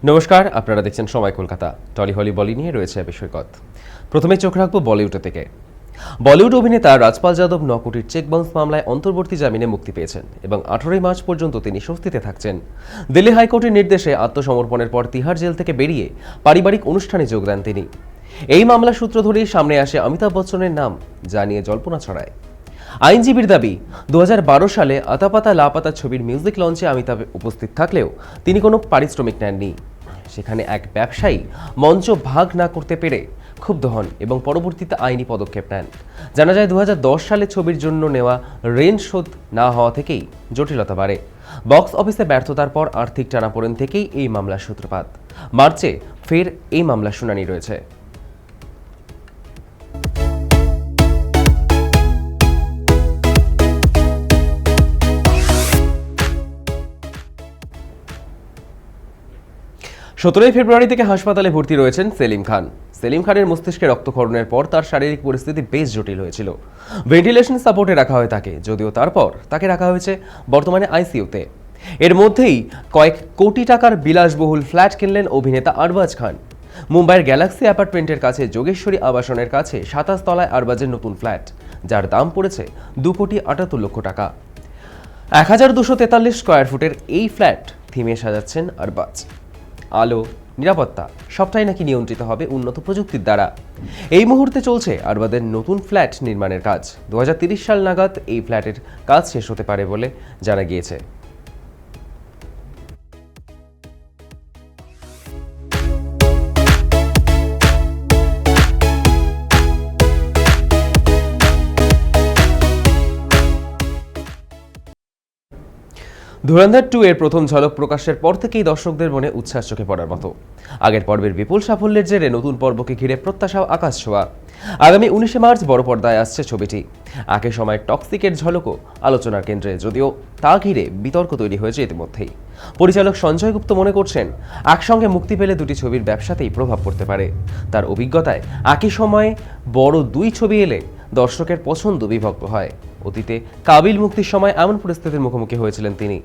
নমস্কার, আপনারা দেখছেন সময় কলকাতা। টলি হলি বলি নিয়ে রয়েছে বিষয়গত। প্রথমে চোখ রাখবো বলিউড থেকে। বলিউড অভিনেতা রাজপাল যাদব 9 কোটির চেক বাউন্স মামলায় অন্তর্বর্তী জামিনে মুক্তি পেয়েছেন এবং 18 মার্চ পর্যন্ত তিনি স্বস্তিতে থাকছেন। দিল্লি হাইকোর্টের নির্দেশে আত্মসমর্পণের পর তিহার জেল থেকে বেরিয়ে পারিবারিক অনুষ্ঠানে যোগ দেন তিনি। এই মামলা সূত্র ধরেই সামনে আসে অমিতাভ বচ্চনের নাম, যা নিয়ে জল্পনা ছড়ায়। আইনজীবীর দাবি, 2012 সালে আতাপাতা লাপাতা ছবির মিউজিক লঞ্চে অমিতাভ উপস্থিত থাকলেও তিনি কোনো পারিশ্রমিক নেননি। সেখানে এক ব্যবসায়ী মঞ্চ ভাগ না করতে পেরে ক্ষুব্ধ হন এবং পরবর্তীতে আইনি পদক্ষেপ নেন। জানা যায় 2010 সালে ছবির জন্য নেওয়া ঋণ শোধ না হওয়া থেকেই জটিলতা বাড়ে। বক্স অফিসে ব্যর্থতার পর আর্থিক টানাপোড়েন থেকেই এই মামলার সূত্রপাত। মার্চে ফের এই মামলার শুনানি রয়েছে। সতেরোই ফেব্রুয়ারি থেকে হাসপাতালে ভর্তি রয়েছেন সেলিম খান। সেলিম খানের মস্তিষ্কে রক্তক্ষরণের পর তার শারীরিক পরিস্থিতি বেশ জটিল হয়েছিল। ভেন্টিলেশন সাপোর্টে রাখা হয় তাকে, যদিও তারপর তাকে রাখা হয়েছে বর্তমানে আইসিইউতে। এর মধ্যেই কয়েক কোটি টাকার বিলাসবহুল ফ্ল্যাট কিনলেন অভিনেতা আরবাজ খান। মুম্বাইয়ের গ্যালাক্সি অ্যাপার্টমেন্টের কাছে যোগেশ্বরী আবাসনের কাছে 27 তলায় আরবাজের নতুন ফ্ল্যাট, যার দাম পড়েছে 2,78,00,000 টাকা। 1243 স্কোয়ার ফুটের এই ফ্ল্যাট থিমে সাজাচ্ছেন আরবাজ। আলো, নিরাপত্তা সবটাই নাকি নিয়ন্ত্রিত হবে উন্নত প্রযুক্তির দ্বারা। এই মুহূর্তে চলছে আরবাজের নতুন ফ্ল্যাট নির্মাণের কাজ। 2030 সাল নাগাদ এই ফ্ল্যাটের কাজ শেষ হতে পারে বলে জানা গিয়েছে। ধুরন্ধর 2 এর প্রথম ঝলক প্রকাশের পর থেকেই দর্শকদের মনে উচ্ছ্বাস চোখে পড়ার মতো। আগের পর্বের বিপুল সাফল্যের জেরে নতুন পর্বকে ঘিরে প্রত্যাশাও আকাশ ছোঁয়া। আগামী 19 মার্চ বড় পর্দায় আসছে ছবিটি। একই সময় টক্সিকের ঝলকও আলোচনার কেন্দ্রে, যদিও তা ঘিরে বিতর্ক তৈরি হয়েছে ইতিমধ্যেই। পরিচালক সঞ্জয় গুপ্ত মনে করছেন, একসঙ্গে মুক্তি পেলে দুটি ছবির ব্যবসাতেই প্রভাব পড়তে পারে। তার অভিজ্ঞতায় একই সময়ে বড় 2 ছবি এলে দর্শকের পছন্দ বিভক্ত হয়। অতীতে কাবিল মুক্তির সময় এমন পরিস্থিতির মুখোমুখি হয়েছিলেন তিনি।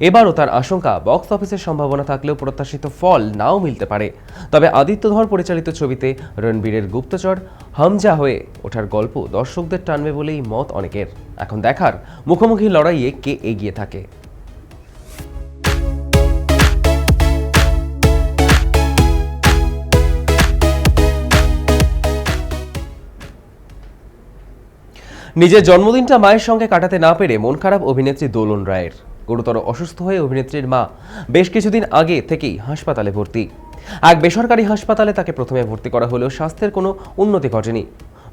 এবারও তার আশঙ্কা, বক্স অফিসের সম্ভাবনা থাকলেও প্রত্যাশিত ফল নাও মিলতে পারে। তবে আদিত্য ধর পরিচালিত ছবিতে রণবীরের গুপ্তচর হামজা হয়ে ওঠার গল্প দর্শকদের টানবে বলেই মত অনেকের। এখন দেখার মুখোমুখি লড়াইয়ে কে এগিয়ে থাকে। নিজের জন্মদিনটা মায়ের সঙ্গে কাটাতে না পেরে মন খারাপ অভিনেত্রী দোলন রায়ের। গুরুতর অসুস্থ হয়ে অভিনেত্রীর মা বেশ কিছুদিন আগে থেকেই হাসপাতালে ভর্তি। এক বেসরকারি হাসপাতালে তাকে প্রথমে ভর্তি করা হলেও স্বাস্থ্যের কোনো উন্নতি ঘটেনি।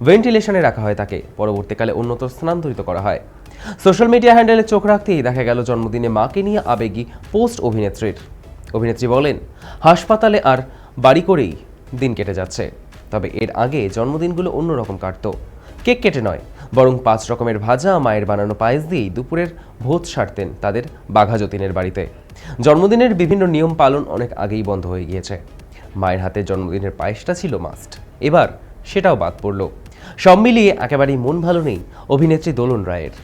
ভেন্টিলেশনে রাখা হয় তাকে, পরবর্তীকালে অন্যত্র স্থানান্তরিত করা হয়। সোশ্যাল মিডিয়া হ্যান্ডেলে চোখ রাখতেই দেখা গেল জন্মদিনে মাকে নিয়ে আবেগী পোস্ট অভিনেত্রীর। অভিনেত্রী বলেন, হাসপাতালে আর বাড়ি করেই দিন কেটে যাচ্ছে। তবে এর আগে জন্মদিনগুলো অন্যরকম কাটতো। কেক কেটে নয়, বরং 5 রকমের ভাজা, মায়ের বানানো পায়েস দিয়েই দুপুরের ভোজ সারতেন তাদের বাঘা যতীনের বাড়িতে। জন্মদিনের বিভিন্ন নিয়ম পালন অনেক আগেই বন্ধ হয়ে গিয়েছে। মায়ের হাতে জন্মদিনের পায়েসটা ছিল মাস্ট, এবার সেটাও বাদ পড়ল। সব মিলিয়ে একেবারেই মন ভালো নেই অভিনেত্রী দোলন রায়ের।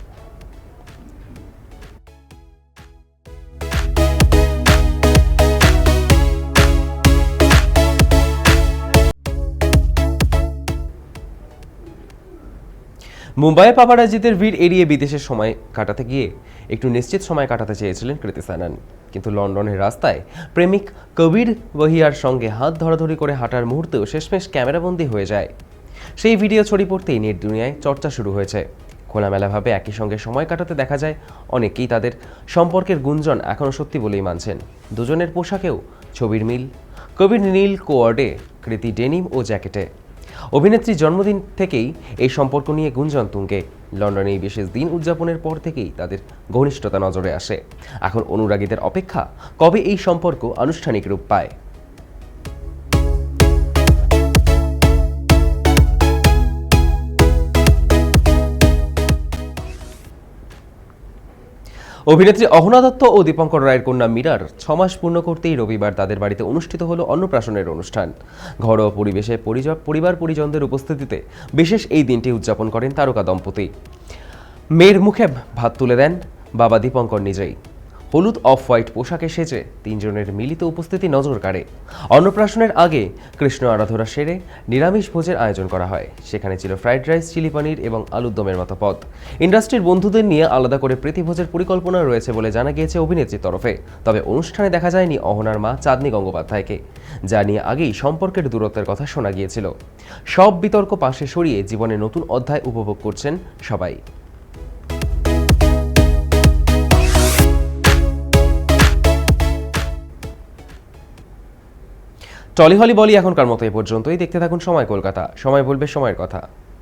মুম্বাইয়ে পাপারাজিদের ভিড় এড়িয়ে বিদেশের সময় কাটাতে গিয়ে একটু নিশ্চিত সময় কাটাতে চেয়েছিলেন কৃতি সানন। কিন্তু লন্ডনের রাস্তায় প্রেমিক কবির ওহিয়ার সঙ্গে হাত ধরাধরি করে হাঁটার মুহূর্তেও শেষমেশ ক্যামেরাবন্দি হয়ে যায়। সেই ভিডিও ছড়িয়ে পড়তেই নেট দুনিয়ায় চর্চা শুরু হয়েছে। খোলামেলাভাবে একই সঙ্গে সময় কাটাতে দেখা যায় অনেকেই তাদের সম্পর্কের গুঞ্জন এখনও সত্যি বলেই মানছেন। দুজনের পোশাকেও ছবির মিল। কবির নীল কোয়ার্ডে, কৃতি ডেনিম ও জ্যাকেটে। অভিনেত্রীর জন্মদিন থেকেই এই সম্পর্ক নিয়ে গুঞ্জন তুঙ্গে। লন্ডনে এই বিশেষ দিন উদযাপনের পর থেকেই তাদের ঘনিষ্ঠতা নজরে আসে। এখন অনুরাগীদের অপেক্ষা কবে এই সম্পর্ক আনুষ্ঠানিক রূপ পায়। অভিনেত্রী অহনা দত্ত ও দীপঙ্কর রায়ের কন্যা মীরার 6 মাস পূর্ণ করতেই রবিবার তাদের বাড়িতে অনুষ্ঠিত হলো অন্নপ্রাশনের অনুষ্ঠান। ঘরোয়া পরিবেশে পরিবার পরিজনদের উপস্থিতিতে বিশেষ এই দিনটি উদযাপন করেন তারকা দম্পতি। মেয়ের মুখে ভাত তুলে দেন বাবা দীপঙ্কর নিজেই। হলুদ অফ হোয়াইট পোশাকে সেজে তিনজনের মিলিত উপস্থিতি নজর কাড়ে। অন্নপ্রাশনের আগে কৃষ্ণ আরাধনা সেরে নিরামিষ ভোজের আয়োজন করা হয়। সেখানে ছিল ফ্রাইড রাইস, চিলি পনির এবং আলুর দমের মতো পদ। ইন্ডাস্ট্রির বন্ধুদের নিয়ে আলাদা করে প্রীতিভোজের পরিকল্পনা রয়েছে বলে জানা গিয়েছে অভিনেত্রীর তরফে। তবে অনুষ্ঠানে দেখা যায়নি অহনার মা চাঁদনী গঙ্গোপাধ্যায়কে, যা নিয়ে আগেই সম্পর্কের দূরত্বের কথা শোনা গিয়েছিল। সব বিতর্ক পাশে সরিয়ে জীবনে নতুন অধ্যায় উপভোগ করছেন সবাই। টলি হলি বলি এখনকার মতো এ পর্যন্তই। দেখতে থাকুন সময় কলকাতা। সময় বলবে সময়ের কথা।